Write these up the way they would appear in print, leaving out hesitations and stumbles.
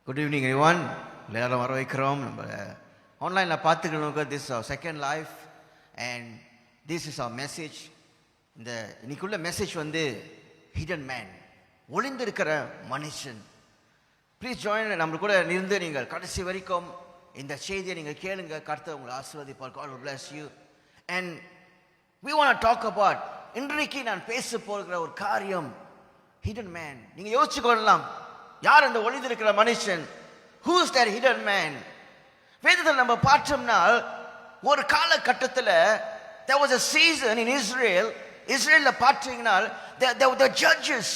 Good evening everyone. எல்லாரும் வர வைக்கிறோம். நம்ம ஆன்லைனில் பார்த்துக்கணும். This our second life and this is our message. இந்த இன்னைக்குள்ள மெசேஜ் வந்து ஹிடன் மேன், ஒளிந்திருக்கிற மனுஷன். ப்ளீஸ் ஜாயின் நம்ம கூட இருந்து நீங்கள் கடைசி வரைக்கும் இந்த செய்தியை நீங்கள் கேளுங்க. கர்த்தர் உங்களை ஆசீர்வதிப்பார். God will bless you. And we want to talk about, இன்றைக்கு நான் பேச போகிற ஒரு காரியம் ஹிடன் மேன். நீங்கள் யோசிச்சு கொள்ளலாம், யார் அந்த ஒளிந்திருக்கிற மனுஷன்? Who is that hidden man? வேதத்தில் நம்ம பார்த்தோம்னா ஒரு காலகட்டத்தில் there was a season in Israel. இஸ்ரேல்ல பார்த்தீங்கன்னா the judges,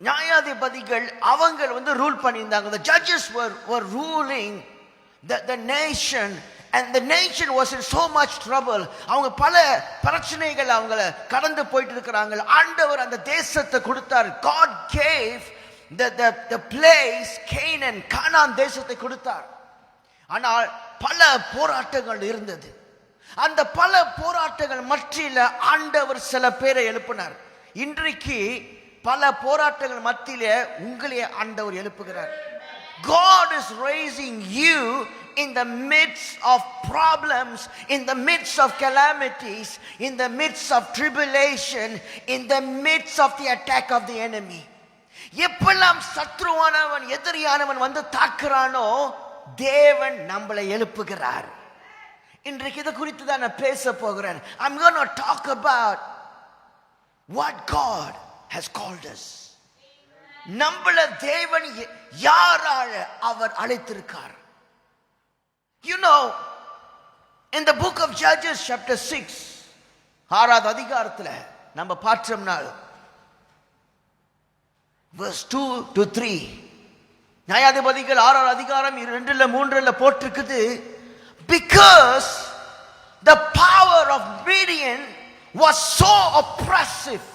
நியாயாதிபதிகள் அவங்க வந்து ரூல் பண்ணியிருந்தாங்க. The judges were ruling the nation and the nation was in so much trouble. அவங்க பல பிரச்சனைகள் அவங்கள கடந்து போயிட்டு இருக்கிறாங்க. ஆண்டவர் அந்த தேசத்தை கொடுத்தார். God gave the place Canaan, கானான் தேசத்தை கொடுத்தார். ஆனால் பல போராட்டங்கள் இருந்தது. அந்த பல போராட்டங்கள் மத்தியில ஆண்டவர் சில பேரை எழுப்பினார். இன்றைக்கு பல போராட்டங்கள் மத்தியிலே உங்களே ஆண்டவர் எழுப்புகிறார். God is raising you in the midst of problems, in the midst of calamities, in the midst of tribulation, in the midst of the attack of the enemy. எப்பெல்லாம் சத்ருவானவன், எதிரியானவன் வந்து தாக்குறானோ தேவன் நம்மளை எழுப்புகிறார். இன்றைக்கு இதை குறித்து தான் நான் பேச போகிறேன். I'm going to talk about what God has called us. நம்மள தேவன் யாரால அவர் அழைத்திருக்கார். You know, in the book of Judges chapter 6, 6வது அதிகாரத்துல நம்ம பார்த்தோம்னா verse 2 to 3, நியாயாதிபதிகள் 6வது அதிகாரம் 2 3 போட்டிருக்குது. Because the power of Midian was so oppressive,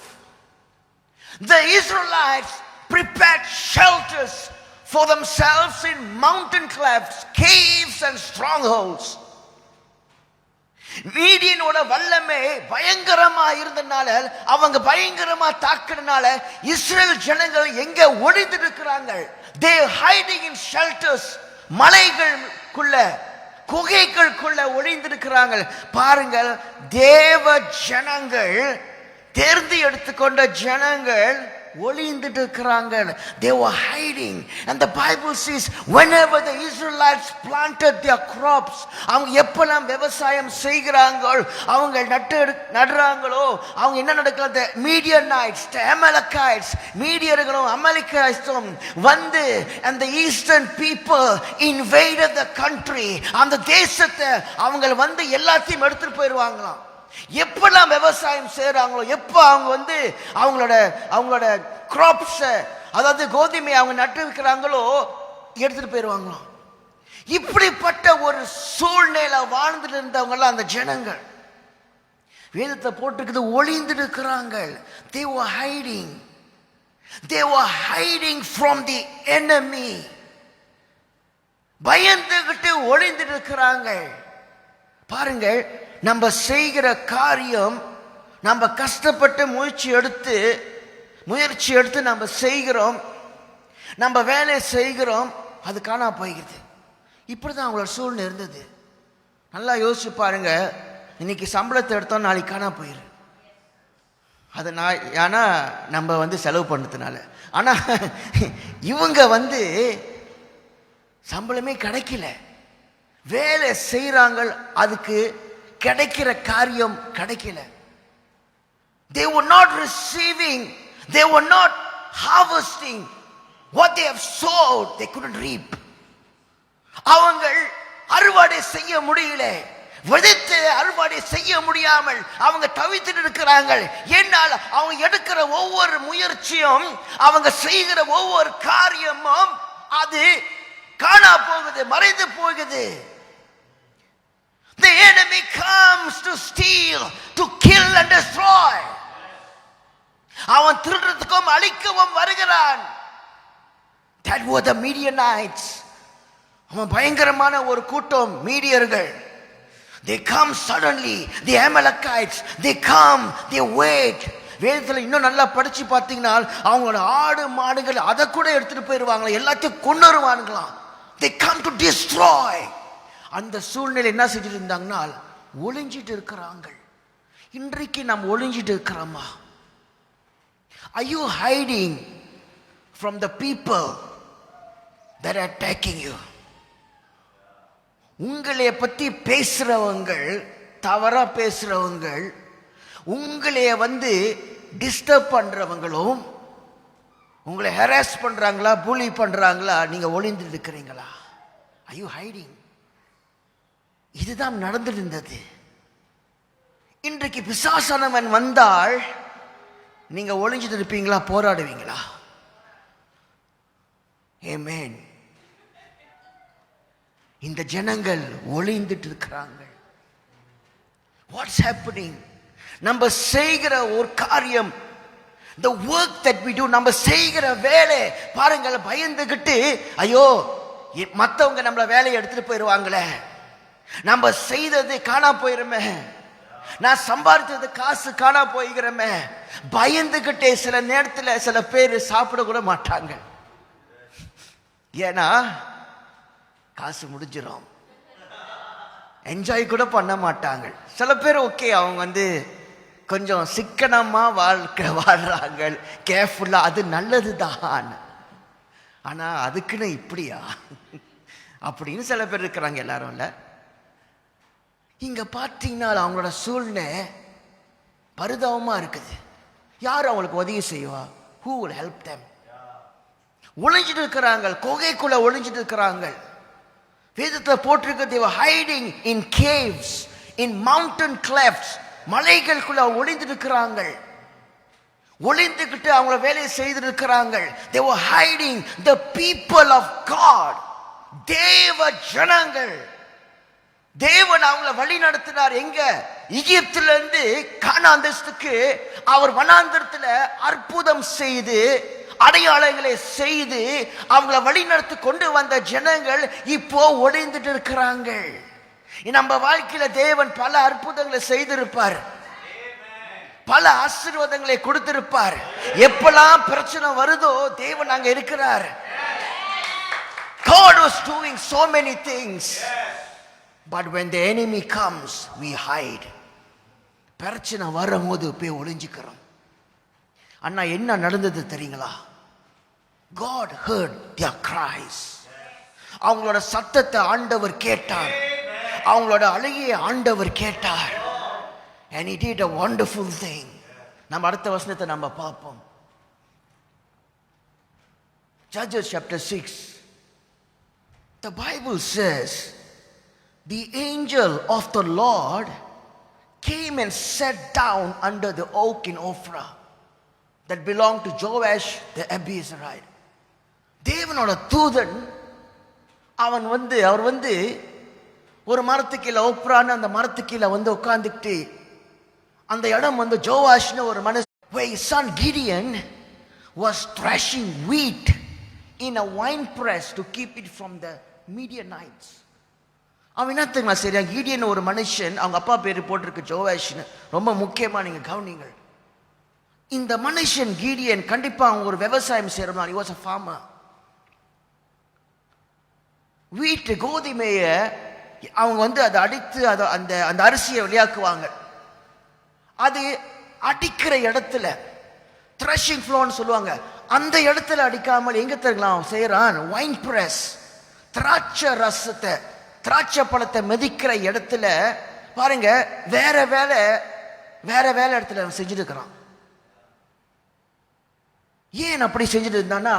the Israelites prepared shelters for themselves in mountain clefts, caves and strongholds. மீதியனோட வல்லமை பயங்கரமா இருந்தனால, அவங்க பயங்கரமா தாக்குறனால இஸ்ரேல் ஜனங்கள் எங்க ஒளிந்து இருக்கிறாங்க? They hiding in shelters, மலைகளுக்குள்ள, குகைகளுக்குள்ள ஒளிந்திருக்கிறாங்க. பாருங்கள், தேவ ஜனங்கள், தேர்ந்து எடுத்துக்கொண்ட ஜனங்கள் ஒளிந்துட்டு இருக்கிறாங்க. They were hiding. And the Bible says whenever the Israelites planted their crops, அவங்க எப்பெல்லாம் விவசாயம் செய்கிறாங்களோ, அவங்க நடுறாங்களோ, அவங்க என்ன நடக்கிறது? The Midianites, the Amalekites, மீடியர்களும் அமலேக்கியர்களும் வந்து and the eastern people invaded the country. அந்த தேசத்தை அவங்க வந்து எல்லாத்தையும் எடுத்துட்டு போயிடுவாங்களாம். எப்பெல்லாம் விவசாயம் செய்யறாங்களோ, எப்ப அவங்க வந்து அவங்களோட கிராப்ஸ், அதாவது கோதுமை அவங்க நட்டு வைக்கிறாங்களோ எடுத்துட்டு போயிடுவாங்களாம். இப்படிப்பட்ட ஒரு சூழ்நிலை வாழ்ந்துட்டு இருந்தவங்க எல்லாம் அந்த ஜனங்கள். வேதத்தை போட்டுருக்குது, ஒளிந்துட்டு இருக்கிறாங்க. They were hiding. They were hiding from the enemy. பயந்துகிட்டு ஒளிந்துட்டு இருக்கிறாங்க. பாருங்க, நம்ம செய்கிற காரியம், நம்ம கஷ்டப்பட்டு முயற்சி எடுத்து நம்ம செய்கிறோம், நம்ம வேலையை செய்கிறோம், அது காணா போய்கிறது. இப்படிதான் அவங்களோட சூழ்நிலை இருந்தது. நல்லா யோசிச்சு பாருங்க, இன்னைக்கு சம்பளத்தை எடுத்தோம், நாளைக்கு காணா போயிரு. அது ஏன்னா நம்ம வந்து செலவு பண்ணதுனால. ஆனா இவங்க வந்து சம்பளமே கிடைக்கல, வேலை செய்யறாங்க, அதுக்கு கிடைக்கிற காரியம் கிடைக்கல. They were not receiving, they were not harvesting what they have sowed. They couldn't reap. அவங்க அறுவடை செய்ய முடியல, விதைத்து அறுவடை செய்ய முடியாமல் அவங்க தவித்துட்டு இருக்கிறாங்க. என்னால் அவங்க எடுக்கிற ஒவ்வொரு முயற்சியும், அவங்க செய்கிற ஒவ்வொரு காரியமும் அது காணா போகுது, மறைந்து போகுது. The enemy comes to steal, to kill and destroy. அவன் திருடுறதுக்கும் அழிக்கவும் வருகிறான். That were the Midianites. அவன் பயங்கரமான ஒரு கூட்டம் மீடியர்கள். They come suddenly. The Amalekites, they come, they wait. வேதத்தில் இன்னும் நல்லா படிச்சு பார்த்தீங்கன்னா அவங்களோட ஆடு மாடுகள் அதை கூட எடுத்துட்டு போயிடுவாங்களா, எல்லாத்தையும் கொண்டு வருவானுங்களாம். They come to destroy. அந்த சூழ்நிலை என்ன செஞ்சுட்டு இருந்தாங்கன்னா ஒளிஞ்சிட்டு இருக்கிறாங்க. இன்றைக்கு நாம் ஒளிஞ்சிட்டு இருக்கிறோமா? Are you hiding from the people that are attacking you? உங்களை பத்தி பேசுறவங்க, தவறா பேசுறவங்க, உங்களைய டிஸ்டர்ப் பண்றவங்களும், உங்களை ஹராஸ் பண்றாங்களா, புலி பண்றாங்களா, நீங்க ஒளிந்து இருக்கிறீங்களா? Are you hiding? இதுதான் நடந்துட்டு இருந்தது. இன்றைக்கு பிசாசானவன் வந்தால் நீங்க ஒளிஞ்சிட்டு இருப்பீங்களா, போராடுவீங்களா? ஆமென். இந்த ஜனங்கள் ஒளிந்துட்டு இருக்கிறாங்க. What's happening? நம்ம செய்கிற ஒரு காரியம், the work that we do, நம்ம செய்கிற வேலை பாருங்கள், பயந்துகிட்டு ஐயோ மற்றவங்க நம்மள வேலையை எடுத்துட்டு போயிடுவாங்களே, நம்ம செய்தது காணா போயிருமே, நான் சம்பாதித்தது காசு காணா போய்கிறமே, பயந்துகிட்டே சில நேரத்தில் சில பேர் சாப்பிட கூட மாட்டாங்க. ஏன்னா காசு முடிஞ்சிடும், என்ஜாய் கூட பண்ண மாட்டாங்க. சில பேர் ஓகே, அவங்க கொஞ்சம் சிக்கனமா வாழ்க்கை வாழ்றாங்க, கேர்ஃபுல்லா, அது நல்லது தான். ஆனா அதுக்குன்னு இப்படியா அப்படின்னு சில பேர் இருக்கிறாங்க. எல்லாரும் இல்ல. இங்க பார்த்தீங்கன்னா அவங்களோட சூழ்நிலை பரிதாபமா இருக்குது. யார் அவங்களுக்கு உதவி செய்வா? Who will help them? ஒளிஞ்சிட்டு இருக்கிறாங்க, குகைக்குள்ள ஒளிஞ்சிட்டு இருக்கிறாங்க. வேதத்தில் போட்டிருக்கு, they were hiding in caves, in mountain clefts. மலைகளுக்குள்ள ஒளிந்துட்டு இருக்கிறாங்க. ஒளிந்துகிட்டு அவங்கள வேலையை செய்து இருக்கிறாங்க. They were hiding, the people of God. தேவ ஜனங்கள். தேவன் அவங்களை வழி நடத்தினார். எங்க? எகிப்திலிருந்து கானான் தேசத்துக்கு அவர் வனாந்தரத்துல அற்புதம் செய்து அடையாளங்களை செய்து அவங்கள வழி நடத்தி கொண்டு வந்த ஜனங்கள் இப்போ ஒளிந்துட்டு இருக்கிறாங்க. நம்ம வாழ்க்கையில தேவன் பல அற்புதங்களை செய்திருப்பார், பல ஆசீர்வாதங்களை கொடுத்திருப்பார். எப்பெல்லாம் பிரச்சனை வருதோ தேவன் அங்க இருக்கிறார். God was doing so many things. But when the enemy comes, we hide. பிரச்சனை வரும்போது போய் ஒளிஞ்சிக்கிறோம். அண்ணா என்ன நடந்தது தெரியுங்களா? God heard their cries. அவங்களோட சத்தத்தை ஆண்டவர் கேட்டார், அவங்களோட அழுகையை ஆண்டவர் கேட்டார். And he did a wonderful thing. நம்ம அடுத்த வசனத்தை நம்ம பார்ப்போம். Judges chapter 6. The Bible says, the angel of the Lord came and sat down under the oak in Ophrah that belonged to Joash the Abiezrite. தேவனோட தூதன் அவர் ஒரு மரத்துக்கு கீழே, ஓப்ரான்னு அந்த மரத்துக்கு கீழே உட்கார்ந்துக்கிட்டு, அந்த இடம் ஜோவாஷ்னு ஒரு மனுஷன், where his son Gideon was threshing wheat in a wine press to keep it from the Midianites. அவன் என்ன தெரியுமா சரியா? கீடியன் ஒரு மனுஷன், அவங்க அப்பா பேரு போட்டிருக்கு ஜோவாஷ்னு. ரொம்ப முக்கியமா நீங்க கவனிங்கள். இந்த மனுஷன் கீடியன் கண்டிப்பா அவங்க ஒரு விவசாயம் செய்யறவன். he was a farmer. வீட்டு கோதுமைய அவங்க அதை அடித்து அந்த அந்த அரிசியை வெளியாக்குவாங்க. அது அடிக்கிற இடத்துல த்ரெஷிங் ஃப்ளோர்னு சொல்லுவாங்க. அந்த இடத்துல அடிக்காமல் எங்க தெரியுங்களா செய்யறான்? வைன் பிரஸ், திராட்சை ரசத்தை, திராட்சை பழத்தை மெதிக்கிற இடத்துல பாருங்க, வேற வேலை இடத்துல செஞ்சுட்டு இருக்கிறான். ஏன் அப்படி செஞ்சுட்டு இருந்தான்னா,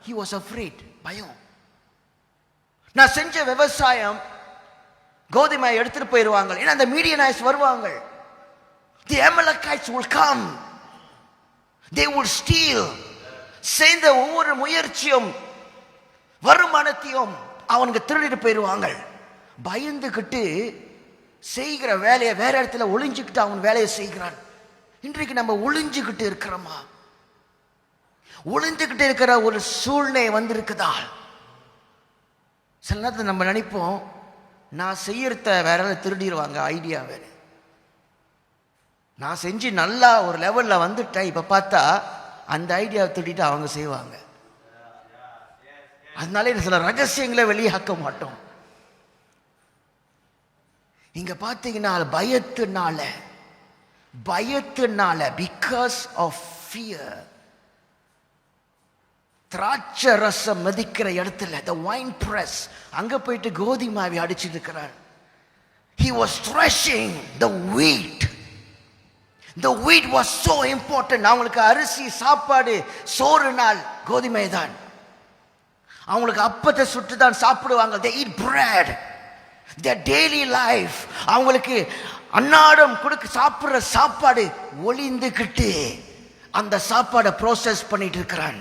he was afraid, பயம். நான் செஞ்ச விவசாயம் கோதுமை எடுத்துட்டு போயிடுவாங்க, ஏன்னா அந்த மீடியனைஸ் வருவாங்க. The Amalekites will come, they will steal. செய்த ஒவ்வொரு முயற்சியும் வருமானத்தையும் அவனுக்கு திருடிட்டு போயிடுவாங்க. பயந்துகிட்டு செய்கிற வேலையை வேற இடத்துல ஒளிஞ்சுக்கிட்டு அவன் வேலையை செய்கிறான். இன்றைக்கு நம்ம ஒளிஞ்சுக்கிட்டு இருக்கிறோமா? ஒளிஞ்சுக்கிட்டு இருக்கிற ஒரு சூழ்நிலை வந்திருக்குதா? சில நேரத்தில் நம்ம நினைப்போம், நான் செய்யறத வேற திருடிடுவாங்க ஐடியா வேற. நான் செஞ்சு நல்லா ஒரு லெவல்ல வந்துட்டேன், இப்ப பார்த்தா அந்த ஐடியாவை திருடிட்டு அவங்க செய்வாங்க. அதனால சில ரகசியங்களை வெளியாக்க மாட்டோம். இங்க பாத்தீங்கன்னா பயத்தினால பிகாஸ் ஆஃப் ஃபியர், திராட்சை ரசம் மதிக்கிற இடத்துல the wine press அங்க போயிட்டு கோதுமாவை அடிச்சிட்டு இருக்கிறார். He was threshing the wheat. The wheat was so important. அவங்களுக்கு அரிசி, சாப்பாடு, சோறு நாள் கோதுமை தான். அவங்களுக்கு அப்பத்தை சுட்டு தான் சாப்பிடுவாங்க. They eat bread. Their daily life, அவங்களுக்கு அன்னாடம் கொடுக்க சாப்பிடுற சாப்பாடு ஒளிந்துகிட்டு அந்த சாப்பாடை ப்ரோசஸ் பண்ணிட்டு இருக்கிறான்.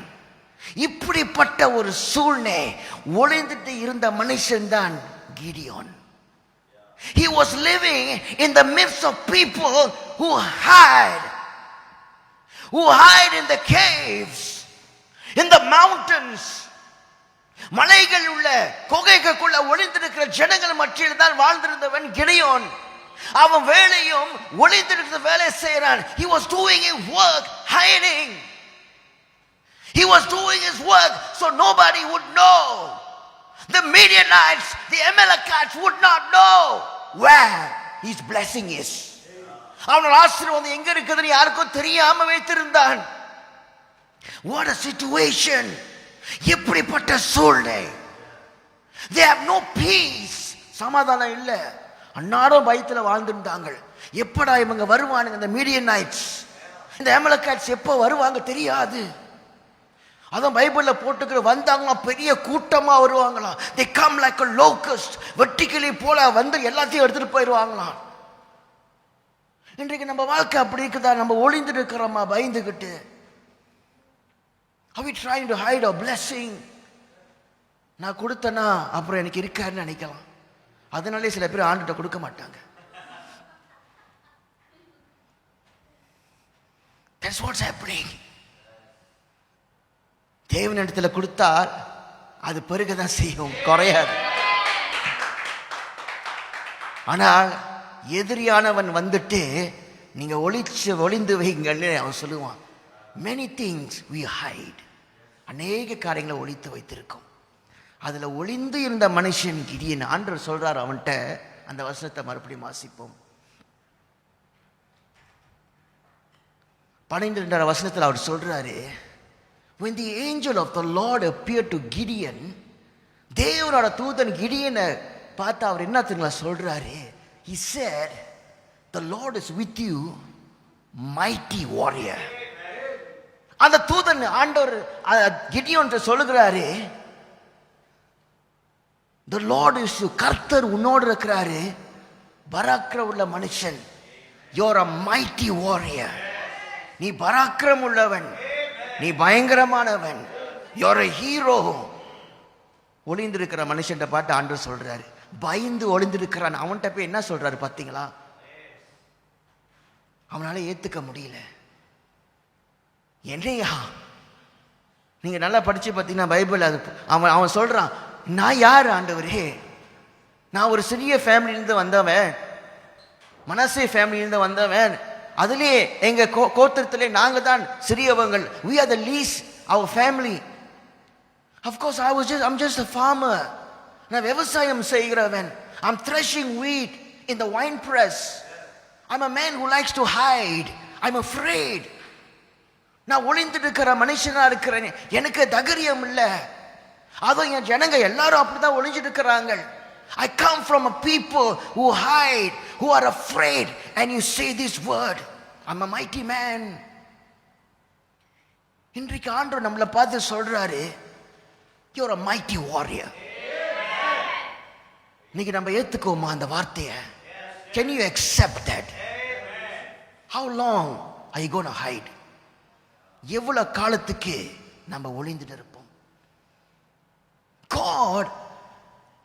இப்படிப்பட்ட ஒரு சூழ்நிலை ஒளிந்துட்டு இருந்த மனுஷன் தான் Gideon. He was living in the midst of people who hide in the caves, in the mountains. மலைகள் உள்ள குகைகளுக்குள்ள ஒளிந்திருக்கிற ஜனங்கள் மத்தியில் தான் வாழ்ந்திருந்தவன் கிடியோன். அவன் வேலையும் ஒளிந்திருக்கிற வேலை செய்யறான். He was doing his work hiding. He was doing his work so nobody would know. The Midianites, the Amalekites would not know where his blessing is. அவனோட ஆசீர்வாதம் எங்க இருக்குதுன்னு யாருக்கும் தெரியாம வைத்திருந்தான். What a situation. எப்படிப்பட்ட சூழ்நிலை. They have no peace. சமாதானம் இல்ல. அன்னாரும் பயத்துல வாழ்ந்திருந்தாங்க. எப்படா இவங்க வருவானுங்க, இந்த மீடியனைட்ஸ், இந்த அமலேக்கிட்ஸ் எப்போ வருவாங்க தெரியாது. அதான் பைபிள்ல போட்டுக்கிற வந்தாங்கன்னா பெரிய கூட்டமா வருவாங்களாம். they come like a locust, வெட்டுக்கிளி போல வந்து எல்லாத்தையும் எடுத்துட்டு போயிடுவாங்களாம். இன்றைக்கு நம்ம வாழ்க்கை அப்படி இருக்குதா? நம்ம ஒளிந்து இருக்கிறோமா பயந்துகிட்டு? Are we trying to hide our blessing? நான் கொடுத்தனா அப்புறம் எனக்கு இருக்காருன்னு நினைக்கலாம். அதனாலே சில பேர் ஆண்டுகிட்ட கொடுக்க மாட்டாங்க. That's what's happening. தேவனிடத்தில் கொடுத்தால் அது பெருகதான் செய்யும், குறையாது. ஆனால் எதிரியானவன் வந்துட்டு நீங்க ஒளிந்து வைங்கன்னு அவன் சொல்லுவான். Many things we hide. அநேக காரியங்களை ஒளித்து வைத்திருக்கோம். அதுல ஒளிந்து இருந்த மனுஷன் கிடியோன். ஆண்டவர் சொல்றார் அவன்கிட்ட, அந்த வசனத்தை மறுபடியும் வாசிப்போம். 12 வசனத்தில் அவர் சொல்றாரு, when the angel of the Lord appeared to Gideon, தேவனோட தூதன் கிடியோனை பார்த்து அவர் என்ன தெரியுமா சொல்றாரு? He said, the Lord is with you, mighty warrior. அந்த தூதன் ஆண்டவர் கிடியோன் சொல்லுகிறாரு, the Lord is you, கர்த்தர் உன்னோடு இருக்கிறாரு, பராக்கிரம் உள்ள மனுஷன். you're a mighty warrior. நீ பராக்கிரம் உள்ளவன், நீ பயங்கரமானவன், you're a hero. ஒளிந்திருக்கிற மனுஷன் பார்த்து ஆண்டவர் சொல்றாரு, பயந்து ஒளிந்திருக்கிறான் அவன்கிட்ட போய் என்ன சொல்றாரு பாத்தீங்களா? அவனால ஏத்துக்க முடியல. என்னையா நீங்க நல்லா படிச்சு பார்த்தீங்கன்னா பைபிள், அது அவன் சொல்றான், நான் யார் ஆண்டவரே? நான் ஒரு சிறிய ஃபேமிலியிலிருந்து வந்தவன், மனசே ஃபேமிலியிலிருந்து வந்தவன். அதுலேயே எங்க கோத்திரத்திலே நாங்க தான் சிறியவங்கள். we are the least, our family. of course I'm just a farmer. நான் விவசாயம் செய்கிறவன். I'm threshing wheat in the wine press. I'm a man who likes to hide. I'm afraid. நான் ஒளிந்து இருக்கிற மனுஷனா இருக்கிறேன், எனக்கு தைரியம் இல்ல. அதுவும் என் ஜனங்க எல்லாரும் அப்படிதான் ஒளிஞ்சிட்டு இருக்கிறாங்க. I come from a people who hide, who are afraid, and you say this word, I'm a mighty man. இன்றைக்கு ஆண்டவர் நம்மளை பார்த்து சொல்றாரு, you're a mighty warrior. இன்னைக்கு நம்ம ஏத்துக்கோமா அந்த வார்த்தையை? Can you accept that? How long are you going to hide? எவ்வளவு காலத்துக்கு நம்ம ஒளிந்துட்டு இருப்போம்? God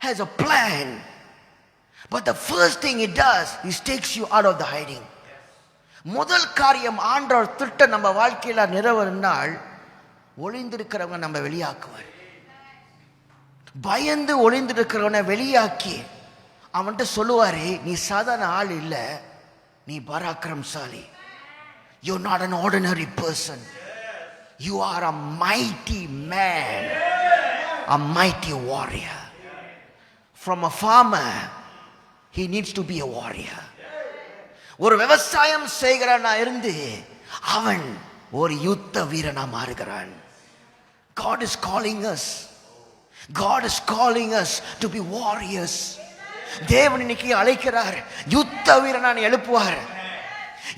has a plan, but the first thing he does is takes you out of the hiding. முதல் காரியம் ஆண்டவர் திட்டம் நம்ம வாழ்க்கையில நிறைவேறினால் ஒளிந்திருக்கிறவங்க நம்ம வெளியாக்குவார். பயந்து ஒளிந்திருக்கிறவனை வெளியாக்கி அவன்கிட்ட சொல்லுவாரு, நீ சாதாரண ஆள் இல்ல, நீ பராக்கிரமசாலி. You're not an ordinary person. You are a mighty man, a mighty warrior. From a farmer, he needs to be a warrior. ஒரு விவசாயம் செய்கிறவனா இருந்து அவன் ஒரு யுத்த வீரனா மாறுகிறான். God is calling us. God is calling us to be warriors. தேவன் இன்னைக்கு அழைக்கிறார், யுத்த வீரனான எழுப்புவார்.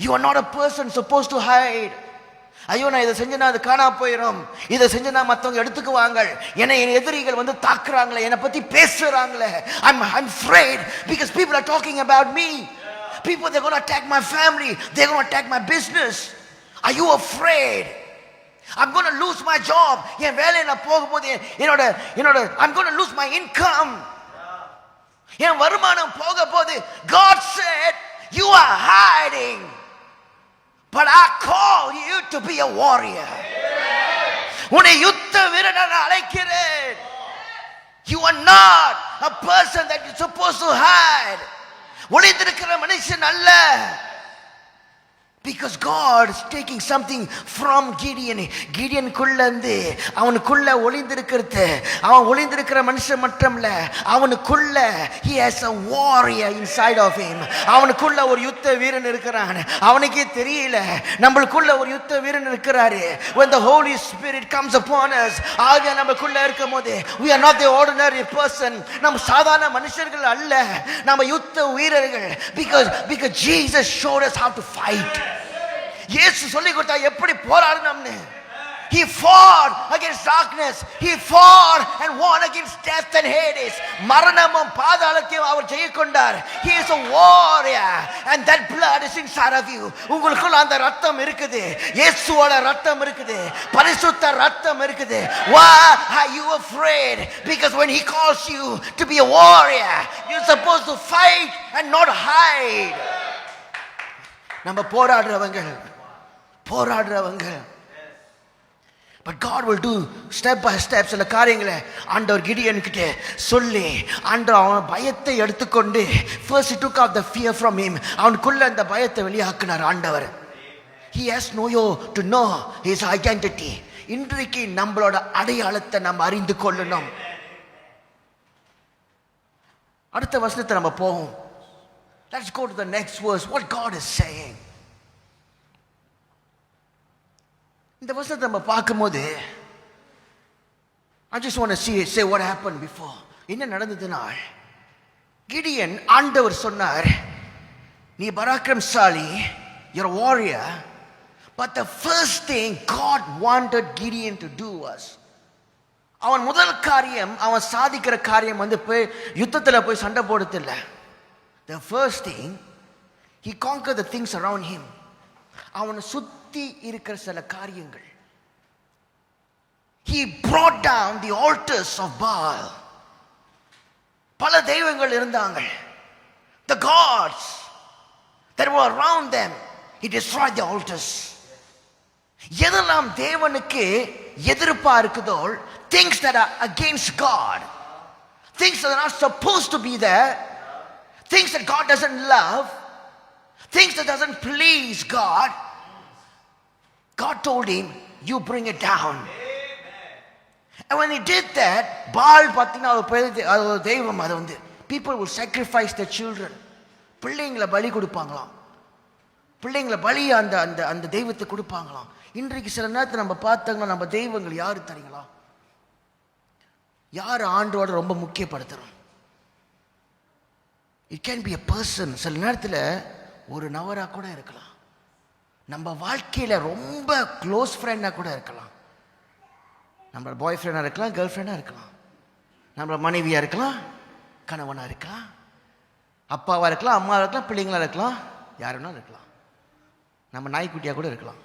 You are not a person supposed to hide. ஐயோ நான் இதை செஞ்சேன்னா அது காணா போயிடும், இதை செஞ்சேன்னா மற்றவங்க எடுத்துக்குவாங்க, என்னை என் எதிரிகள் வந்து தாக்குறாங்களே, என்னை பத்தி பேசுறாங்களே. I'm afraid because people are talking about me. People, they're going to attack my family, they're going to attack my business. Are you afraid? I'm going to lose my job. என் வேலையை நான் போகும்போது என்னோட I'm going to lose my income. என் வருமானம் போக போது. God said you are hiding, but I call you to be a warrior. உன்னை யுத்த வீரனாக அழைக்கிறேன். You are not a person that you're supposed to hide. ஒளிந்திருக்கிற மனுஷன் அல்ல. Because God is taking something from Gideon. கிடியனுக்குள்ள இருந்து அவனுக்குள்ள ஒளிந்திருக்கிறது, அவன் ஒளிந்திருக்கிற மனுஷன் மட்டுமல்ல, அவனுக்குள்ள he has a warrior inside of him. அவனுக்குள்ள ஒரு யுத்த வீரன் இருக்கிறான். அவனுக்கே தெரியல நம்மளுக்குள்ள ஒரு யுத்த வீரன் இருக்கிறாரு. When the Holy Spirit comes upon us, ஆக நமக்குள்ள இருக்கும்போது we are not the ordinary person. நம்ம சாதாரண மனுஷர்கள் அல்ல, நம்ம யுத்த வீரர்கள். Because Jesus showed us how to fight. இயேசு சொல்லி கொடுத்தா எப்படி போராடணும்னு. He fought against darkness. He fought and won against death and Hades. மரணமும் பாதாளத்தையும் அவர் ஜெயிக்கொண்டார். He is a warrior and that blood is inside of you. உங்களுக்குள்ள அந்த ரத்தம் இருக்குது, இயேசுவோட ரத்தம் இருக்குது, பரிசுத்த ரத்தம் இருக்குது. Why are you afraid? Because when he calls you to be a warrior, you're supposed to fight and not hide. நம்ம போராடுறவங்க. But God will do step by step சில காரியங்களை ஆண்டவர் கிடியன் கிட்ட சொல்லி ஆண்டவர் அவன் பயத்தை எடுத்துக்கொண்டு first he took out the fear from him. அவனுக்குள்ள அந்த பயத்தை வெளியாக்கினார் ஆண்டவர். He has to know his identity. இன்றைக்கு நம்மளோட அடையாளத்தை நம்ம அறிந்து கொள்ளணும். அடுத்த வசனத்தை நம்ம போவோம். Let's go to the next verse. What God is saying. இந்த வசனத்தை நம்ம பார்க்கும்போது I just want to say what happened before. என்ன நடந்ததுன்னா, கிடியன் ஆண்டவர் சொன்னார், நீ பராக்கிரமசாலி, you're a warrior, but the first thing God wanted Gideon to do was, அவன் முதல் காரியம், அவன் சாதிக்கிற காரியம் வந்து போய் யுத்தத்தில் போய் சண்டை போடுறது இல்லை. The first thing, he conquered the things around him. அவனை சுத்தி இருக்கிற சில காரியங்கள். He brought down the altars of Baal. பல தெய்வங்கள் இருந்தாங்க. The gods that were around them, he destroyed the altars. எதெல்லாம் தேவனுக்கு எதிர்ப்பா இருக்குதோ, things that are against God, things that are not supposed to be there, things that God doesn't love, things that doesn't please God, God told him, you bring it down. And when he did that, Baal பார்த்தீங்கன்னா ஒரு தெய்வம், அது வந்து people will sacrifice their children. பிள்ளைங்களை பலி கொடுப்பாங்களாம். பிள்ளைங்களை பலி அந்த அந்த அந்த தெய்வத்தை கொடுப்பாங்களாம். இன்றைக்கு சில நேரத்தில் நம்ம பார்த்தோம்னா நம்ம தெய்வங்கள் யாரு தெரியுங்களா? யார் ஆண்டோட ரொம்ப முக்கியப்படுத்துறோம்? It can be a person. சில நேரத்தில் ஒரு நபரா கூட இருக்கலாம், நம்ம வாழ்க்கையில ரொம்ப க்ளோஸ் ஃப்ரெண்டா கூட இருக்கலாம், நம்ம பாய் ஃப்ரெண்டா இருக்கலாம், கேர்ள் ஃப்ரெண்டா இருக்கலாம், நம்ம மனைவியா இருக்கலாம், கணவனா இருக்கலாம், அப்பாவா இருக்கலாம், அம்மாவா இருக்கலாம், பிள்ளைங்களா இருக்கலாம், யாருன்னா இருக்கலாம், நம்ம நாய்க்குட்டியா கூட இருக்கலாம்.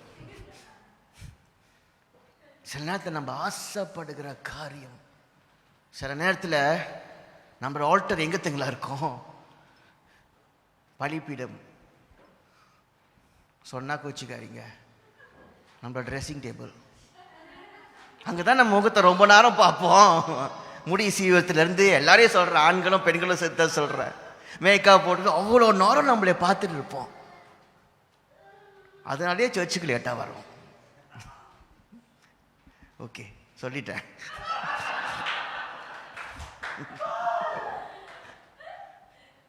சில நேரத்தில் நம்ம ஆசைப்படுகிற காரியம், சில நேரத்தில் நம்ம ஆல்டர் எங்க தெரியுங்களா இருக்கும்? பலிப்பீடம். சொன்னா கோச்சிக்காதீங்க, நம்ம ட்ரெஸ்ஸிங் டேபிள். அங்கதான் நம்ம முகத்தை ரொம்ப நேரம் பார்ப்போம். முடி சீவத்திலிருந்து எல்லாரையும் சொல்றேன், ஆண்களும் பெண்களும் சேர்த்து சொல்றேன், மேக்கப் போட்டு அவ்வளோ நேரம் நம்மளை பார்த்துட்டு இருப்போம். அதனாலே சர்ச்சுக்கு லேட்டாக வரும். ஓகே, சொல்லிட்டேன்.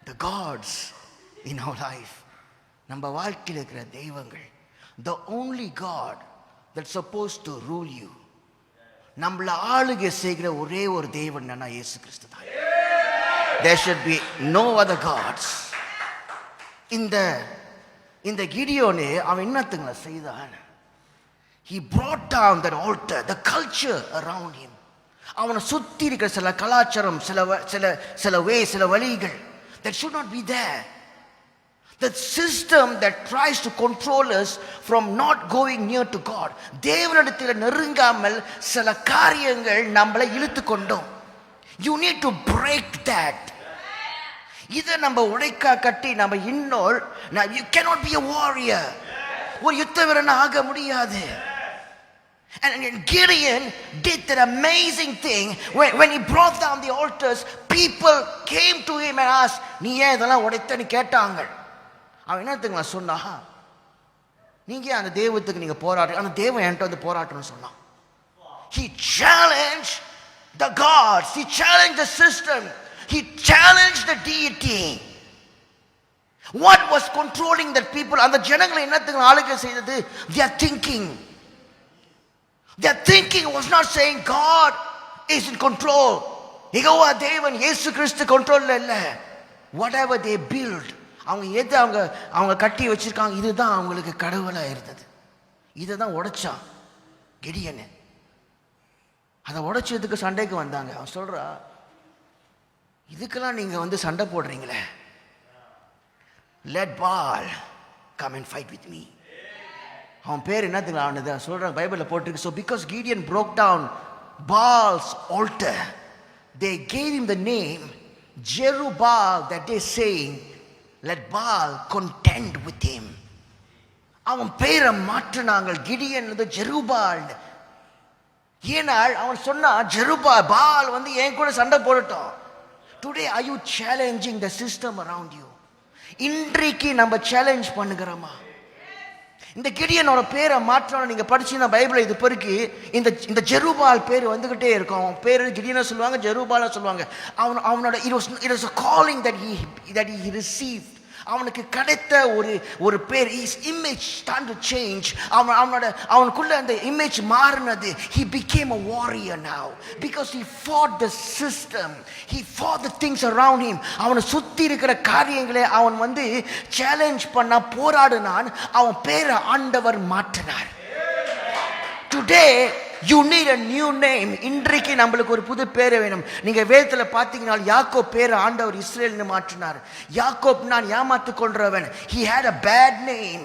The gods in our life, நம்ம வாழ்க்கையில் இருக்கிற தெய்வங்கள், the only God that's supposed to rule you, நம்மள ஆளுகை செய்கிற ஒரே ஒரு தேவன் என்னன்னா இயேசு கிறிஸ்து தான். There should be no other gods. இந்த கிடியோனே அவன் என்னத்துங்களை செய்தான்? He brought down that altar, the culture around him. அவனை சுத்தி இருக்கிற சில கலாச்சாரம், சில வழிகள் that should not be there. The system that tries to control us from not going near to God. தேவனிடத்தில் நெருங்காமல் சில காரியங்கள் நம்மளை இழுத்து கொண்டோம். You need to break that. இதை நம்ம உடைக்கா கட்டி நம்ம இன்னொரு, you cannot be a warrior. ஒரு யுத்த வீரன் ஆக முடியாது. And Gideon did that amazing thing. When he brought down the altars, people came to him and asked, நீ ஏன் இதெல்லாம் உடைத்தன்னு கேட்டாங்க. அவன் என்னத்துங்களா சொன்னா, நீங்க அந்த தெய்வத்துக்கு நீங்க போராடு, அந்த தெய்வம் என்கிட்ட வந்து போராட்டணும்னு சொன்னான். He challenged the gods, he challenged the system, he challenged the deity. What was controlling that people? அந்த ஜனங்களை என்னத்துக்கு ஆளுகை செய்தது? Their thinking. Their thinking was not saying God is in control. Jehovah தேவன் இயேசு கிறிஸ்து கண்ட்ரோல்ல இல்ல. Whatever they build, அவங்க எது அவங்க கட்டி வச்சிருக்காங்க, இதுதான் அவங்களுக்கு கடவுளா இருந்தது. இதை தான் உடைச்சான் கிடியன். அதை உடைச்சதுக்கு சண்டைக்கு வந்தாங்க. அவன் சொல்றா, இதுக்கெல்லாம் நீங்க வந்து சண்டை போடுறீங்களே, let Baal come and fight with me. அவன் பேர் என்னதுங்க ஆனது சொல்றாங்க, பைபிள்ல போட்டிருக்கு. So because Gideon broke down Baal's altar, they gave him the name Jerubbaal, that day saying, let Baal contend with him. அவன் பேரை மாற்றினாங்க, கிடியன் ஜெருபால். ஏனால் அவன் சொன்னா, பால் வந்து என் கூட சண்டை போடட்டும். Today are you challenging the system around you? இன்றைக்கு நம்ம சேலஞ்ச் பண்ணுகிறோமா? இந்த கிடியனோட பேரை மாற்றணும். நீங்க படிச்சீங்கன்னா பைபிளை இது பெருக்கி இந்த ஜெருபால் பேர் வந்துகிட்டே இருக்கும். அவன் பேரு கிடியனை சொல்லுவாங்க, ஜெருபால சொல்லுவாங்க. அவனோட it was a calling that he received. அவனுக்கு கிடைத்த ஒரு பேர். his image started to change. அவனுக்குள்ள அந்த இமேஜ் மாறினது. he became a warrior now because he fought the system, he fought the things around him. அவனை சுத்தி இருக்கிற காரியங்களை அவன் வந்து சேலஞ்ச் பண்ண போராடினான். அவன் பேரை ஆண்டவர் மாற்றினார். Today you need a new name. இன்றைக்கு நம்மளுக்கு ஒரு புது பேர் வேணும். நீங்க வேதத்துல பாத்தீங்கன்னா யாக்கோப் பேரை ஆண்டவர் இஸ்ரேல்னு மாற்றினார். யாக்கோப் நான் ஏமாத்திக் கொள்றவன். he had a bad name.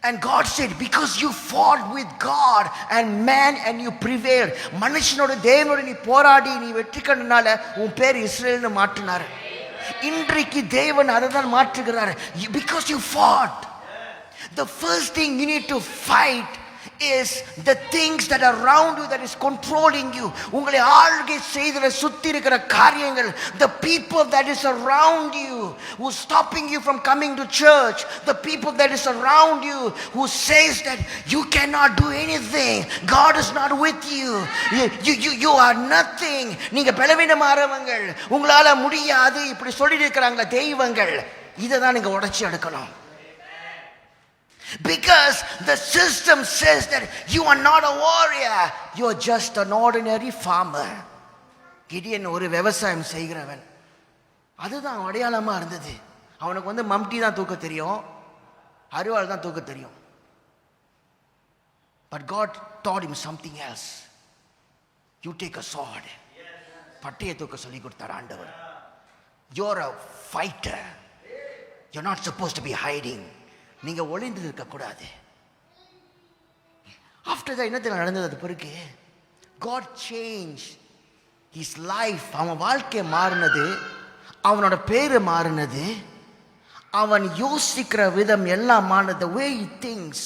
And God said, because you fought with God and man and you prevailed. மனுஷனோட தேவனோட நீ போராடி நீ வெற்றி கண்டனால உன் பேர் இஸ்ரேல்னு மாற்றினார். இன்றைக்கு தேவன் அதை தான் மாற்றுகிறார். Because you fought. The first thing you need to fight is the things that are around you that is controlling you. உங்களை ஆளுகை செய்கிற சுத்தி இருக்கிற காரியங்கள், the people that is around you who stopping you from coming to church, the people that is around you who says that you cannot do anything, God is not with you, you are nothing, நீங்க பலவீனமானவங்க, உங்களால முடியாது, இப்படி சொல்லி இருக்கிறாங்களே தெய்வங்கள். இதை தான் நீங்க உடைச்சி எடுக்கணும். Because the system says that you are not a warrior, you are just an ordinary farmer. Gideon ஒரு விவசாயம் செய்கிறவன். அதுதான் அடையாளமா இருந்தது. அவனுக்கு வந்து மம்டி தான் தூக்க தெரியும், அருவாள் தான் தூக்க தெரியும். But God taught him something else. You take a sword. பட்டையை தூக்க சொல்லி கொடுத்தார் ஆண்டவர். You're a fighter. You're not supposed to be hiding. நீங்க ஒளிந்து இருக்க கூடாது. After that என்னது நடந்தது? பிறகு God changed his life. அவன் வாழ்க்கை மாறினது, அவனோட பேரு மாறினது, அவன் யோசிக்கிற விதம் எல்லாம் மாறினது. The way he thinks,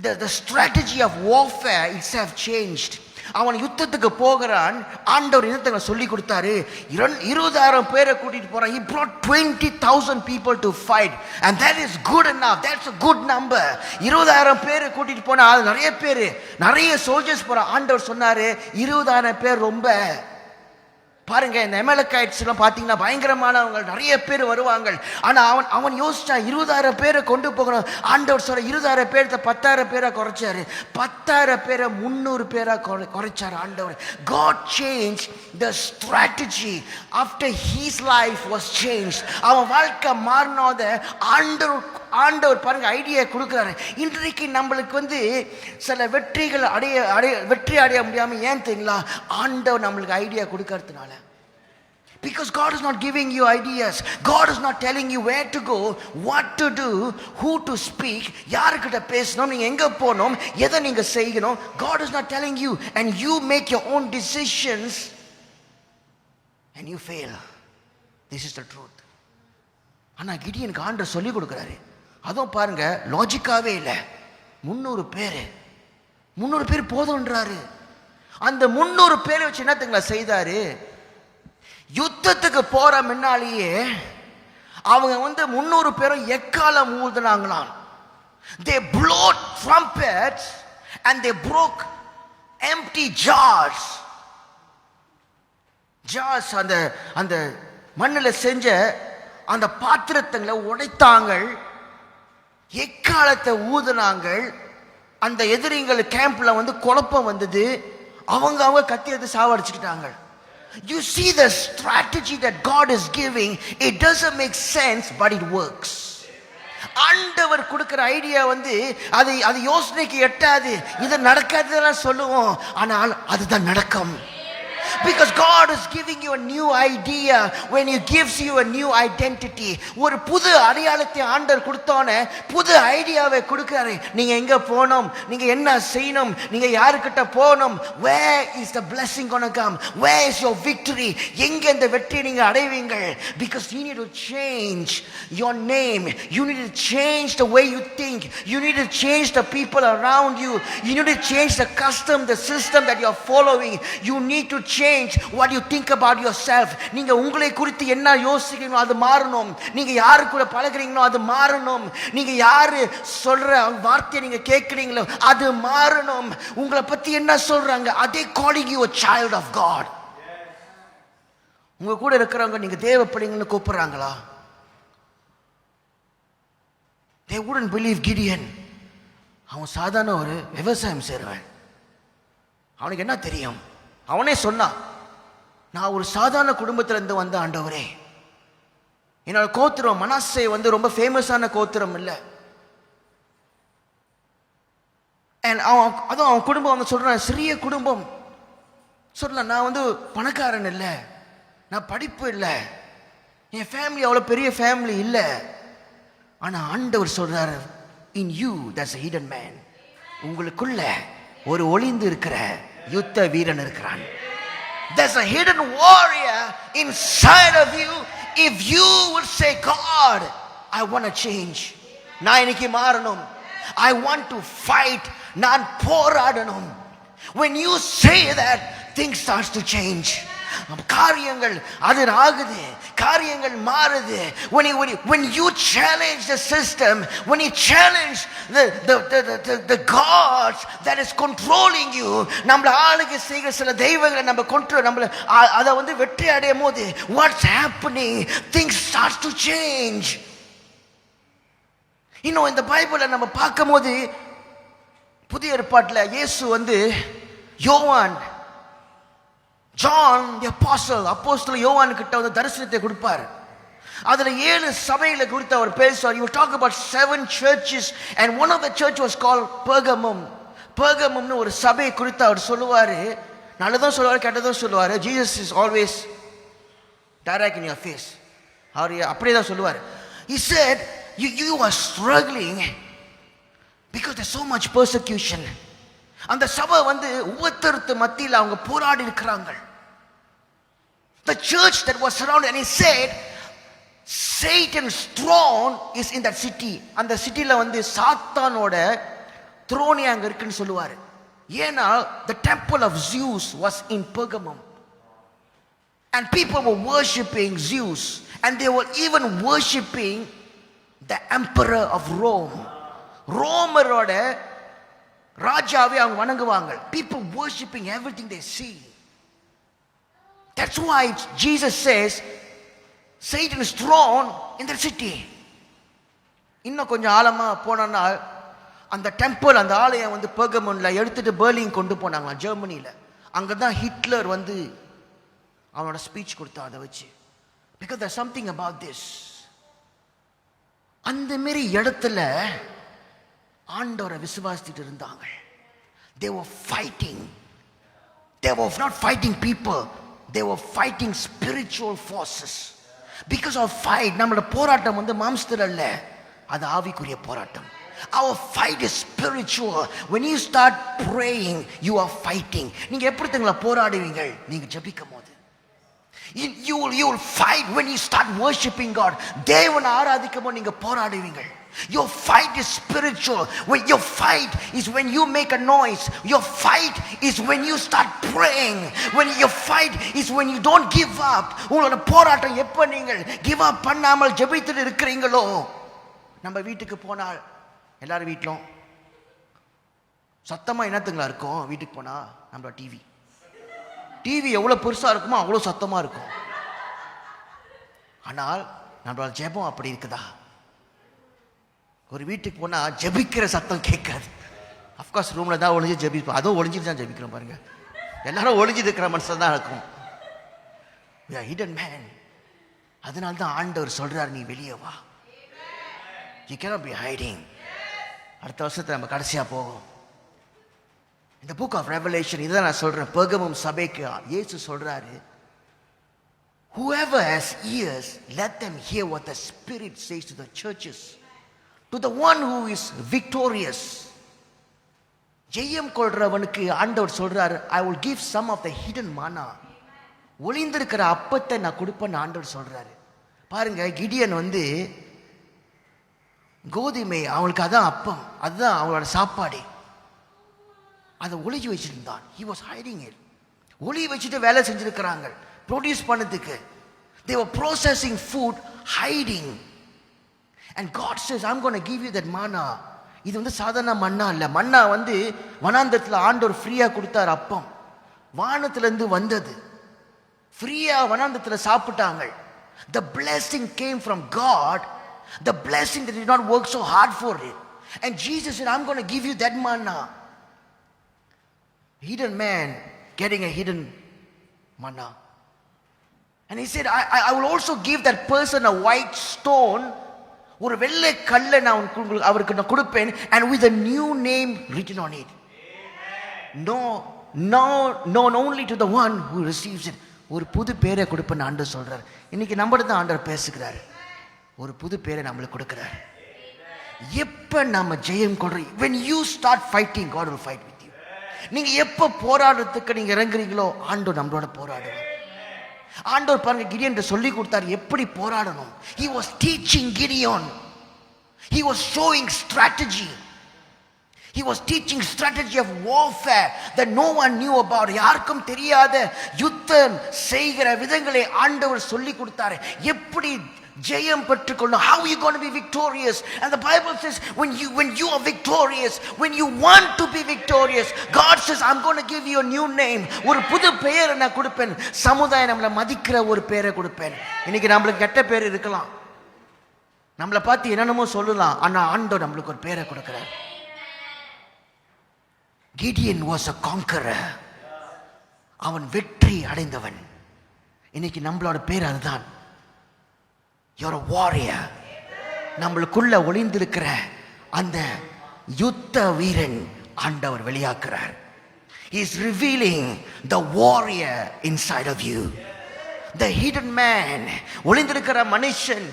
the strategy of warfare itself changed. அவன் யுத்தத்துக்கு போகிறான். ஆண்டவர் யுத்தத்தை சொல்லி கொடுத்தாரு. 20,000 பேரை கூட்டிட்டு போறான். He brought 20,000 people to fight, and that is good enough. That's a good number. 20,000 பேரை கூட்டிட்டு போனா அது நிறைய பேர், நிறைய சோல்ஜர்ஸ் போறான். ஆண்டவர் சொன்னாரு 20,000 பேர் ரொம்ப. பாருங்க, இந்த அமலேக்கைட்ஸ் எல்லாம் பாத்தீங்கன்னா பயங்கரமானவங்க, நிறைய பேர் வருவாங்க. ஆனா அவன் யோசிச்சான் 20,000 பேரை கொண்டு போகணும். ஆண்டவர் சொல்ற 20,000 பேரை 10,000 பேரா குறைச்சாரு. 10,000 பேரை 300 பேரா குறைச்சாரு ஆண்டவர். God changed the strategy after his life was changed. அவன் வாழ்க்கை மாறினோத ஆண்டவர் பாருங்க ஐடியா கொடுக்கிறாரு. இன்றைக்கு நம்மளுக்கு சில வெற்றி அடைய முடியாம ஏன் தெரியுங்களா? ஆண்டவர் நம்மளுக்கு ஐடியா கொடுக்கறதுனால. Because God is not giving you ideas. God is not telling you where to go, what to do, who to speak, யார்கிட்ட பேசணும், நீங்க எங்க போகணும், எதை நீங்க செய்யணும். God is not telling you, and you make your own decisions and you fail. This is the truth. ஆனா கிடியனுக்கு ஆண்டவர் சொல்லி கொடுக்கிறாரு. அதுவும் பாருங்க லாஜிக்காவே இல்லை. 300 பேர் போதும்ன்றாரு. அந்த 300 பேரை வச்சு என்னத்துங்களா செய்தாரு? யுத்தத்துக்கு போற முன்னாலேயே அவங்க 300 பேரும் எக்காலம் ஊதுனாங்களாம். They blew trumpets and they broke empty jars. அந்த மண்ணில் செஞ்ச அந்த பாத்திரங்களை உடைத்தாங்க. எக்காலத்தை ஊதுனாங்க. அந்த எதிரிகள் கேம்ப்ல குழப்பம் வந்தது. அவங்க கத்தி எடுத்து சாவடிச்சுக்கிட்டாங்க. You see the strategy that God is giving. It doesn't make sense, but it works. ஆண்டவர் கொடுக்கிற ஐடியா அது யோசனைக்கு எட்டாது. இது நடக்காததெல்லாம் சொல்லுவோம், ஆனால் அதுதான் நடக்கும். Because God is giving you a new idea when He gives you a new identity. ஒரு புது அடையாளத்தை ஆண்டவர் கொடுத்தோனே புது ஐடியாவை கொடுக்கிறாரு. நீங்க எங்க போகணும், நீங்க என்ன செய்யணும், நீங்க யாருக்கிட்ட போகணும், where is the blessing gonna come, where is your victory, எங்க இந்த வெற்றி நீங்க அடைவீங்க. Because you need to change your name, you need to change the way you think, you need to change the people around you, you need to change the custom, the system that you are following. You need to change what you think about yourself. நீங்க உங்களை குறித்து என்ன யோசிக்கிறீங்களோ அது மாறணும். நீங்க யாரு கூட பழகுறீங்களோ அது மாறணும். நீங்க யாரு சொல்ற வார்த்தையை நீங்க கேட்கிறீங்களோ அது மாறணும். உங்களை பத்தி என்ன சொல்றாங்க அதே calling you a child of God. உங்க கூட இருக்கிறவங்க நீங்க தேவ பிள்ளைங்கன்னு கூப்பிடுறாங்களா? They wouldn't believe Gideon. அவன் சாதாரண ஒரு விவசாயம் செய்றவன். அவனுக்கு என்ன தெரியும்? அவனே சொன்னான், நான் ஒரு சாதாரண குடும்பத்திலிருந்து வந்த ஆண்டவரே, என்னோட கோத்திரம் மனாசே ரொம்ப ஃபேமஸான கோத்திரம் இல்லை. அதுவும் அவன் குடும்பம் சொல்றான் சிறிய குடும்பம். சொல்ல நான் பணக்காரன் இல்லை, நான் படிப்பு இல்லை, என் ஃபேமிலி அவ்வளோ பெரிய ஃபேமிலி இல்லை. ஆனா ஆண்டவர் சொல்றாரு, in you that's a hidden man. உங்களுக்குள்ள ஒரு ஒளிந்து இருக்கிற யுத்த வீரன் இருக்கிறான். There's a hidden warrior inside of you. If you would say, God, I want to change. நான் இன்னைக்கு மாறணும். I want to fight. நான் போராடணும். When you say that, things starts to change. காரியங்கள் அது ஆகுது, காரியங்கள் மாறுது. When you challenge the system, when you challenge the gods that is controlling you, நம்மள ஆளுகை செய்கிற சில தெய்வங்களை நம்ம நம்மள அதை வெற்றி அடையும் போது what's happening? Things starts to change. இன்னும் இந்த பைபிளை நம்ம பார்க்கும்போது புதிய ஏற்பாட்டில் இயேசு யோவான் ஜான் தி அப்போஸ்தலன் யோவான் கிட்ட தரிசனத்தை கொடுப்பார். அதுல 7 சபைகளை குறித்து அவர் பேசுவார். He will talk about 7 churches and one of the church was called Pergamum. பெர்கமும்னு ஒரு சபை குறித்து அவர் சொல்லுவாரு. நல்லதும் சொல்லுவாரு, கெட்டதும் சொல்லுவாரு. Jesus is always direct in your face. அவர் அப்படியே தான் சொல்லுவார். He said you are struggling because there's so much persecution. அந்த சபை உபத்திரத்து மத்தியில் அவங்க போராடி இருக்கிறாங்க. The church that was surrounded, and he said Satan's throne is in that city. அந்த சிட்டில சாத்தானோட த்ரோன் அங்க இருக்குன்னு சொல்லுவாரு. ஏன்னா the temple of Zeus was in Pergamum, and people were worshipping Zeus, and they were even worshipping the emperor of Rome. ரோமரோட ராஜாவை அவங்க வணங்குவாங்க. People worshipping everything they see. That's why Jesus says Satan is thrown in the city. இன்னும் கொஞ்சம் ஆழமா போனோம்னா அந்த temple, அந்த ஆலயம் வந்து பெர்கமன்ல எடுத்துட்டு பெர்லின் கொண்டு போனாங்க, ஜெர்மனியில. அங்கதான் ஹிட்லர் வந்து அவனோட ஸ்பீச் கொடுத்தான் அதை வச்சு. Because there's something about this. அந்த மாதிரி இடத்துல ஆண்டவரை விசுவாசித்துட்டு இருந்தாங்க. They were fighting. They were not fighting people. They were fighting spiritual forces. Because of fight, நம்மளோட போராட்டம் வந்து மாம்சத்துல இல்ல, அது ஆவிக்குரிய போராட்டம். Our fight is spiritual. When you start praying, you are fighting. நீங்க எப்படி தெரியுங்களா போராடுவீங்க? நீங்க ஜெபிக்கும் போது. You will fight when you start worshiping God. தேவனை ஆராதிக்கும் போது நீங்க போராடுவீங்க. Your fight is spiritual. Your fight is when you make a noise. Your fight is when you start praying. Your fight is when you don't give up. உங்களோட போராட்டம் எப்ப நீங்கள் give up பண்ணாமல் ஜெபித்துட்டு இருக்கிறீங்களோ. நம்ம வீட்டுக்கு போனால் எல்லாரும் வீட்டிலும் சத்தமா என்னத்துங்களா இருக்கும்? வீட்டுக்கு போனா நம்மளோட டிவி எவ்வளவு பெருசா இருக்குமோ அவ்வளவு சத்தமா இருக்கும். ஆனால் நம்மளோட ஜெபம் அப்படி இருக்குதா? ஒரு வீட்டுக்கு போனா ஜெபிக்கிற சத்தம் கேட்காது. அஃப்கோர்ஸ் ரூம்ல தான் ஒளிஞ்சு ஜெபிப்போம், அதுவும் ஒளிஞ்சிட்டு தான் ஜெபிக்கிறோம் பாருங்க. எல்லாரும் ஒளிஞ்சிட்டு இருக்கிற மனுஷன் தான் இருக்கும். Hidden man. அதனால தான் ஆண்டவர் சொல்றாரு, நீ வெளியே வா. You cannot be hiding. அடுத்த வருஷத்துல நம்ம கடைசியா போவோம். இந்த புக் ஆஃப் ரெவலேஷன் இதை நான் சொல்றேன். பெர்கமம் சபைக்கு இயேசு சொல்றாரு, whoever has ears, let them hear what the Spirit says to the churches. To the one who is victorious. ஜெயம் கொள்றவனுக்கு ஆண்டவர் சொல்றாரு, I will give some of the hidden manna. ஒளிந்திருக்கிற அப்பத்தை நான் கொடுப்பேன்னு ஆண்டவர் சொல்றாரு. பாருங்க, கிடியன் வந்து கோதுமை, அவங்களுக்கு அதான் அப்பம், அதுதான் அவங்களோட சாப்பாடு. அதை ஒளிஞ்சு வச்சிருந்தான். He was hiding it. ஒளி வச்சுட்டு வேலை செஞ்சிருக்கிறாங்க ப்ரொடியூஸ் பண்ணதுக்கு. They were processing food, hiding. And God says, I'm going to give you that manna. இது வந்து சாதாரண மன்னா இல்ல. மன்னா வந்து வனாந்தரத்துல ஆண்டவர் ஃப்ரீயா கொடுத்தார் அப்பம். வானத்துல இருந்து வந்தது. ஃப்ரீயா வனாந்தரத்துல சாப்பிட்டாங்க. The blessing came from God. The blessing that did not work so hard for it. And Jesus said, I'm going to give you that manna. Hidden man getting a hidden manna. And he said, I will also give that person a white stone. ஒரு வெள்ளை கல்லை நான் அவருக்கு நான் கொடுப்பேன். And with a new name written on it. Known only to the one who receives it. ஒரு புது பேரை கொடுப்பேன் ஆண்டவர் சொல்றார். இன்னைக்கு நம்மள தான் ஆண்டவர் பேசுகிறார். ஒரு புது பேரை நம்மளுக்கு கொடுக்கிறார். எப்ப நம்ம ஜெயம் கொள்றோம், when you start fighting, God will fight with you. நீங்க எப்ப போராடுறதுக்கு நீங்க இறங்குறீங்களோ ஆண்டவர் நம்மளோட போராடுவார். ஆண்டவர் பாருங்க, கிடியன் சொல்லி கொடுத்தார் எப்படி போராடணும். He was teaching Gideon. He was showing strategy. He was teaching strategy of warfare that no one knew about. யாருக்கும் தெரியாத யுத்தம் செய்கிற விதங்களை ஆண்டவர் சொல்லி கொடுத்தார். எப்படி ஜெயம் பெற்றுக்கொள்ளணும். How are you going to be victorious? And the Bible says when you are victorious, when you want to be victorious, God says, I'm going to give you a new name. ஒரு புது பெயரை நான் கொடுப்பேன். சமுதாயம் நம்மளை மதிக்கிற ஒரு பெயரை கொடுப்பேன். இன்னைக்கு நம்மளுக்கு கெட்ட பேர் இருக்கலாம், நம்மளை பார்த்து என்னென்னமோ சொல்லலாம், ஆனா ஆண்டவர் நம்மளுக்கு ஒரு பெயரை கொடுக்கிறார். Gideon was a conqueror. அவன் வெற்றி அடைந்தவன். இன்னைக்கு நம்மளோட பேர் அதுதான். You're a warrior. நம்மளுக்குள்ள ஒளிந்திருக்கிற அந்த யுத்த வீரன் ஆண்டவர் வெளியாக்குறார். He is revealing the warrior inside of you. The hidden man, ஒளிந்திருக்கிற மனுஷன்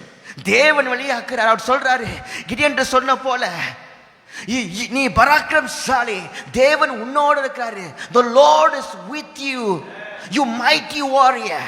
தேவன் வெளியாக்குறார். அவர் சொல்றாரு, கிடியன் சொன்ன போல, நீ பராக்கிரமசாலி, தேவன் உன்னோடு இருக்கிறாரு. The Lord is with you. you mighty warrior.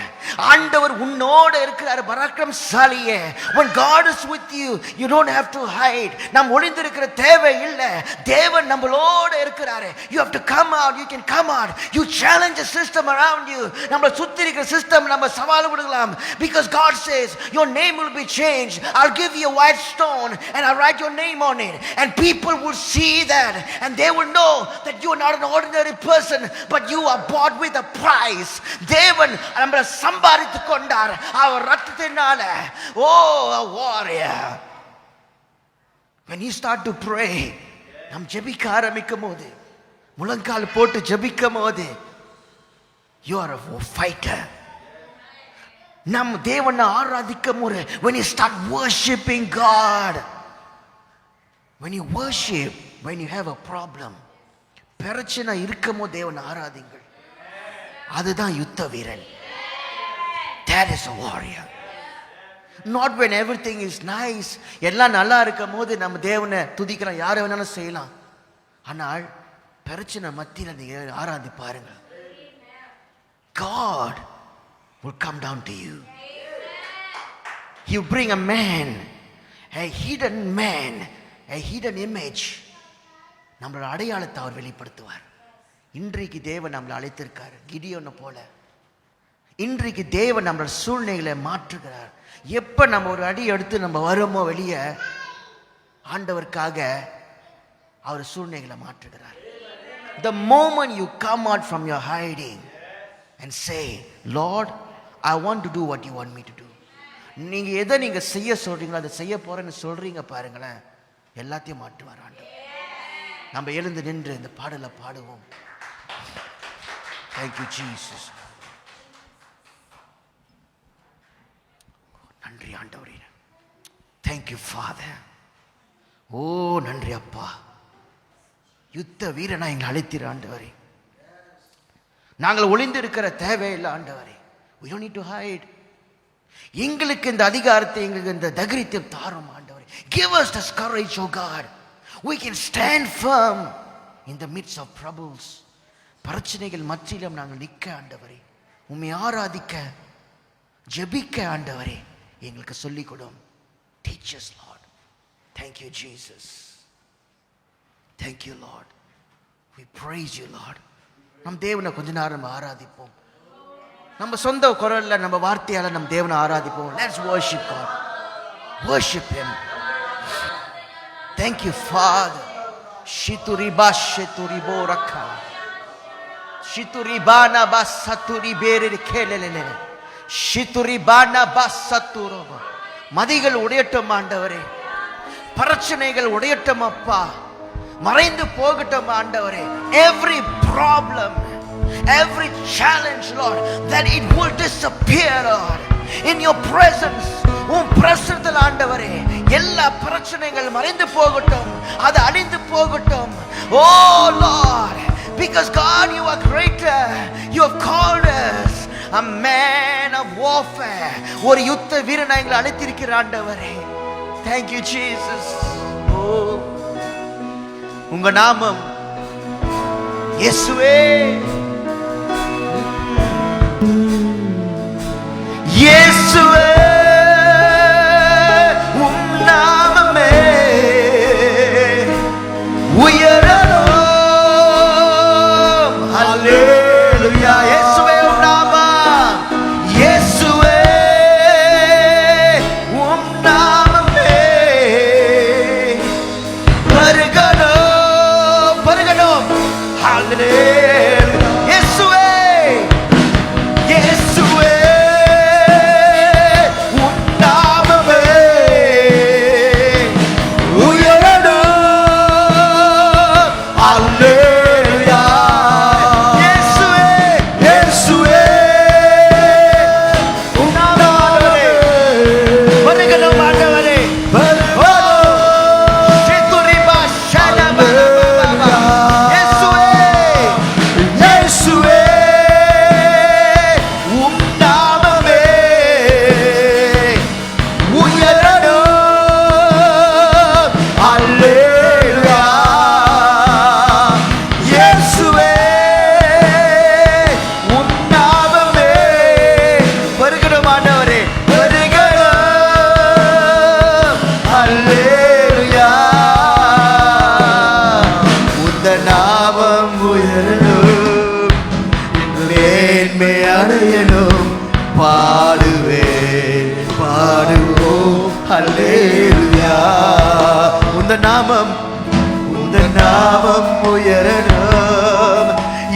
ஆண்டவர் உன்னோடு இருக்கிறார் பராக்கிரமசாலியே. when God is with you, you don't have to hide. நாம் ஒளிந்திருக்கிற தேவை இல்லை. தேவன் நம்மளோடு இருக்கிறார். you have to come out. you can come out. you challenge the system around you. நம்மள சுத்தி இருக்கிற சிஸ்டம் நம்ம சவால் விடலாம். because God says your name will be changed. I'll give you a white stone and I'll write your name on it, and people will see that and they will know that you are not an ordinary person, but you are bought with a price. தேவன் நம்மள சம்பாதித்து கொண்டார் அவர் ரத்தத்தினால. oh a warrior. when you start to pray, நாம் ஜெபிக்க ஆரம்பிக்கும் போது, முழங்கால் போட்டு ஜெபிக்கும் போது, you are a fighter. நம் தேவனை ஆராதிக்கும் போது, when you start worshiping God, when you worship, when you have a problem, பிரச்சனை இருக்குமோ தேவனை ஆராதிங்கள். அதுதான் யுத்த வீரன். that is a warrior. not when everything is nice. எல்லாம் நல்லா இருக்கும் போது நம்ம தேவனை துதிக்கலாம், யாரை வேணாலும் செய்யலாம். ஆனால் பிரச்சனை மத்தியில நீங்க ஆராதி பாருங்க. God will come down to you. He will bring a man, a hidden image. நம்மளோட அடையாளத்தை அவர் வெளிப்படுத்துவார். இன்றைக்கு தேவன் நம்மளை அழைத்திருக்கார் கிடியோனை போல. இன்றைக்கு தேவன் நம்மளோட சூழ்நிலைகளை மாற்றுகிறார். எப்ப நம்ம ஒரு அடி எடுத்து நம்ம வருமோ வெளியே, ஆண்டவருக்காக அவர் சூழ்நிலைகளை மாற்றுகிறார். the moment you come out from your hiding and say, Lord, I want to do what you want me to do. நீங்க எதை நீங்க செய்ய சொல்றீங்களோ அதை செய்ய போறேன்னு சொல்றீங்க பாருங்களேன், எல்லாத்தையும் மாற்றுவார் ஆண்டவர். நம்ம எழுந்து நின்று இந்த பாடலை பாடுவோம். Thank you Jesus. நன்றி ஆண்டவரே. Thank you Father. ஓ நன்றி அப்பா. யுத்த வீரனா எங்களை அழைத்தீர் ஆண்டவரே. நாங்கள் ஒளிந்து இருக்கிற தேவையில்லை ஆண்டவரே. we don't need to hide. எங்களுக்கு இந்த அதிகாரத்தை, எங்களுக்கு இந்த தைரியத்தை தாரும் ஆண்டவரே. give us this courage, oh God. we can stand firm in the midst of troubles. பிரச்சனைகள் மத்தியிலும் நாங்கள் நிற்க ஆண்டவரே, உம்மை ஆராதிக்க ஜெபிக்க ஆண்டவரே எங்களுக்கு சொல்லிக் கொடும். teach us Lord. thank you Jesus. thank you Lord. we praise you Lord. நம் தேவனை கொஞ்ச நேரம் ஆராதிப்போம். நம்ம சொந்த குரல்ல நம்ம வார்த்தையால நம் தேவனை ஆராதிப்போம். let's worship God. worship him. thank you Father. shituri bashituri boraka shituri bana basaturi bere kelelele shituri bana basaturo. மதிகள் உடையட்டும் ஆண்டவரே, பிரச்சனைகள் உடையட்டும் அப்பா, மறைந்து போகட்டும் ஆண்டவரே. every problem, every challenge Lord, that it will disappear Lord in your presence. உன் பிரசன்னத்தில் ஆண்டவரே எல்லா பிரச்சனைகள் மறைந்து போகட்டும், அது அழிந்து போகட்டும். oh Lord, because God you are greater. you have called us a man of warfare. ஒரு யுத்த வீரனை எங்களை அழைத்திருக்கிற ஆண்டவரே. thank you Jesus. oh உங்க நாமம் இயேசுவே, இயேசுவே உம் நாமமே உயரணும். ஹல்லேலூயா. இயேசுவே உம் நாமம், இயேசுவே உம் நாமமே பருகணும், பருகணும். ஹல்லேலூயா. இயேசுவே, இயேசுவே நாமம் உந்தன் நாமம் உயரணும்,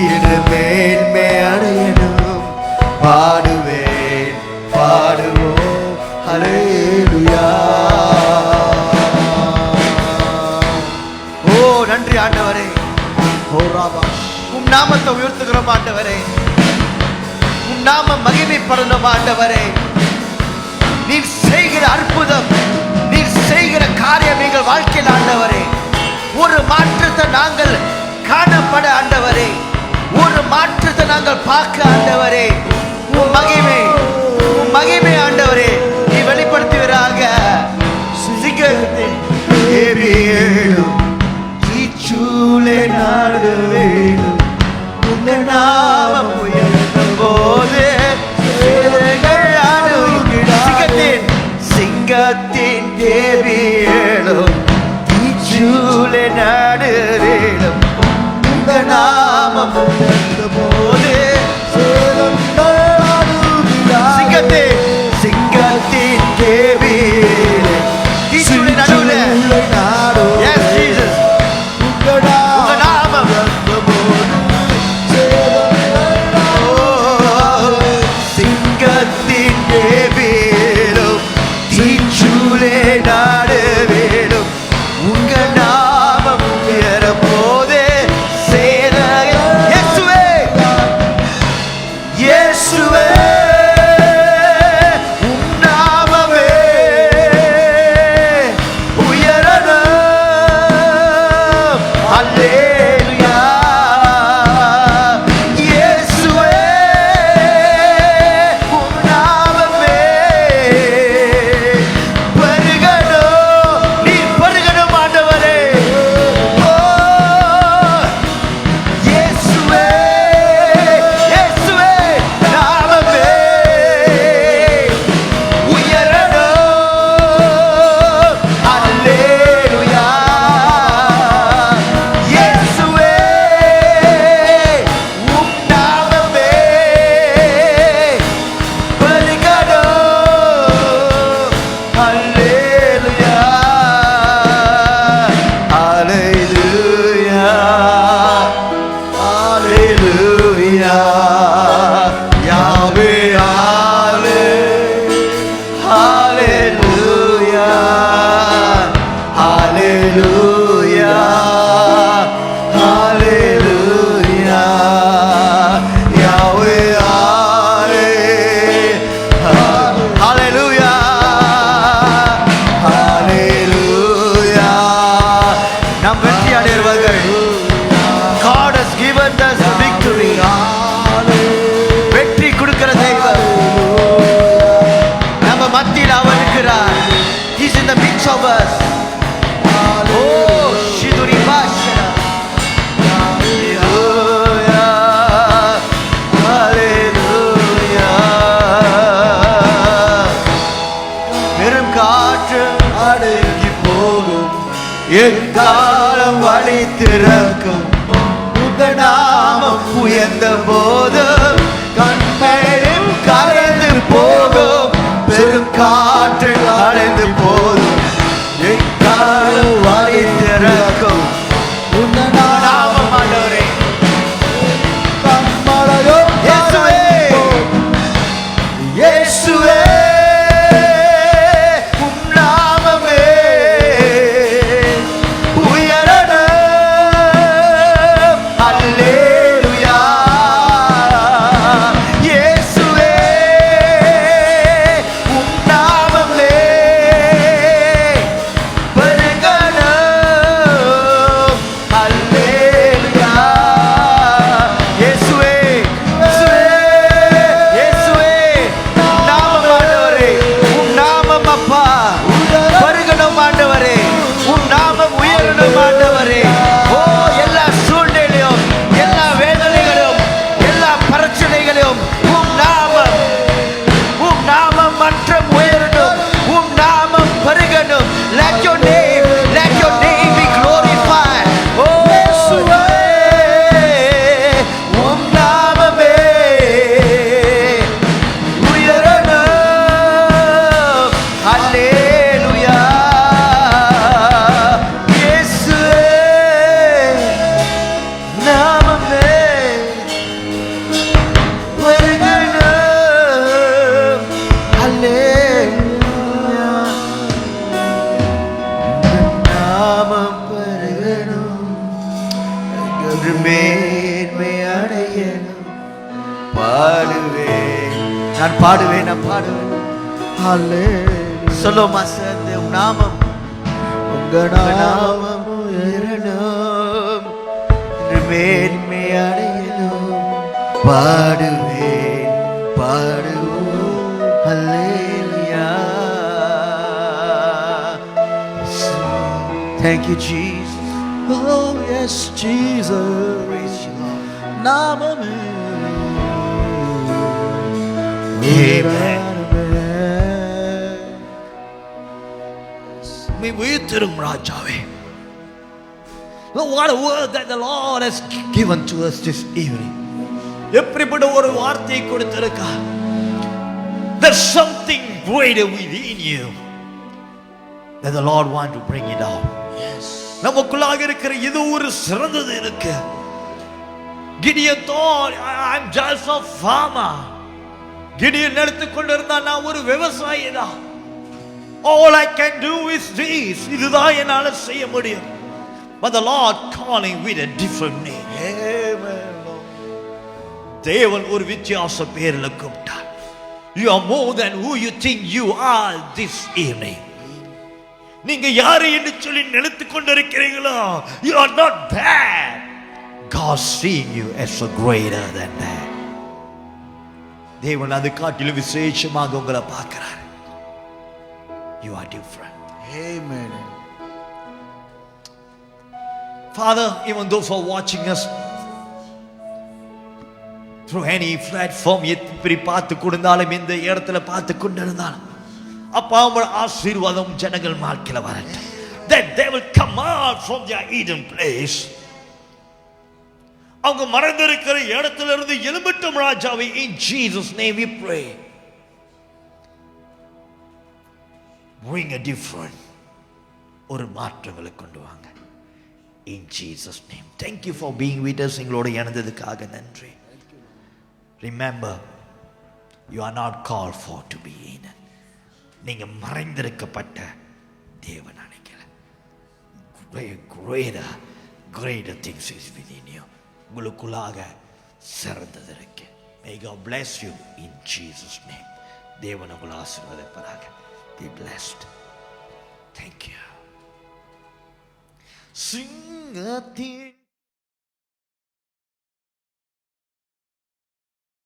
இது மேன்மை அடையணும். பாடுவேன் பாடுவோம் ஹல்லேலூயா. ஓ நன்றி ஆண்டவரே, உம் நாமத்தை உயர்த்துகிறோம் ஆண்டவரே, உம் நாமம் மகிமைப்படணும் ஆண்டவரே. நீர் செய்கிற அற்புதம், நீர் செய்கிற காரியம் எங்கள் வாழ்க்கையில் ஆண்டவரே, ஒரு மாற்றத்தை நாங்கள் காணப்பட ஆண்டவரே, ஒரு மாற்றத்தை நாங்கள் பார்க்க ஆண்டவரே. உம் மகிமை, உம் மகிமை ஆண்டவரே நீ வெளிப்படுத்துவீராக. சிங்கத்தின் தேவியேழும் தீச்சூளை நாடுவேனும், உங்க நாமம் உயர்த்தும் போது சிங்கத்தின் சிங்கத்தின் தேவியேழும் தீச்சூளை நாடுவேனும், உங்க நாமம் உயர்த்தும் போது சிங்கத்தின் சிங்கத்தின் தேவியேழும் தீச்சூளை நடுவில் எக்காலம் வழி திறக்கும், உங்க நாமம் உயர்ந்த போது கண்மேலும் கரைந்து போகும், பெரும் காற்று அடைந்து போதும் எக்காலம் வழி திறக்கும். உங்க நாமம் ஆண்டவரே இயேசுவே இயேசுவே நான் பாடுவேன். Hallelujah. சொல்லுமா சேர்ந்து உம் நாமம் உங்க நாமம் உயரணும் என்று மேன்மை அடையணும். பாடுவேன் ஹல்லேலூயா. Thank you Jesus. Oh yes Jesus. Praise you Lord. நாமமே Amen. உம்மை உயர்த்தும் ராஜாவே. What a word that the Lord has given to us this evening. எப்படிப்பட்ட ஒரு வார்த்தையை கொடுத்திருக்கார். There's something greater within you that the Lord want to bring it out. Yes. நமக்குள்ளாக இருக்கிற இது ஒரு சிறந்தது இருக்கு. Gideon thought, I'm just a farmer. Gideon நினைத்துக் கொண்டிருந்தான், நான் ஒரு விவசாயி தான். All I can do is this. இதுதான் என்னால செய்ய முடியும். But the Lord calling with a different name. Amen. தேவன் ஒரு வித்தியாச பேர்ல கூப்பிட்டார். You are more than who you think you are this evening. நீங்க யாரு என்று சொல்லி நினைத்துக் கொண்டிருக்கிறீங்களோ, you are not that. God seeing you as a greater than that. தேவன் அது காட்டிலும் விசேஷமாக உங்களை பார்க்கிறார். You are different. Amen. Father, even those who are watching us through any platform, எப்படி பார்த்து கொண்டிருந்தாலும் இந்த இடத்துல பார்த்து கொண்டிருந்தாலும் அப்பா உம்முடைய ஆசீர்வாதம் ஜனங்கள் வாழ்க்கையில வரட்டும். That they will come out from their Eden place. அவங்க மறைந்திருக்கிற இடத்துல இருந்து எழும்பட்டும் ராஜாவே. In Jesus name we pray. Bring a different ஒரு மாற்றங்களை கொண்டு வாங்க. In Jesus name. Thank you for being with us. எங்களோட இணைந்ததுக்காக நன்றி. Remember, you are not called for to be in. நீங்க மறைந்திருக்கப்பட்ட தேவன் நினைக்கல. Greater things is within you. உங்களுக்குள்ளாக சிறந்தது இருக்கு. May God bless you in Jesus name. தேவன் உங்களை ஆசீர்வதிப்பாராக. Be blessed. Thank you. Sing a thing.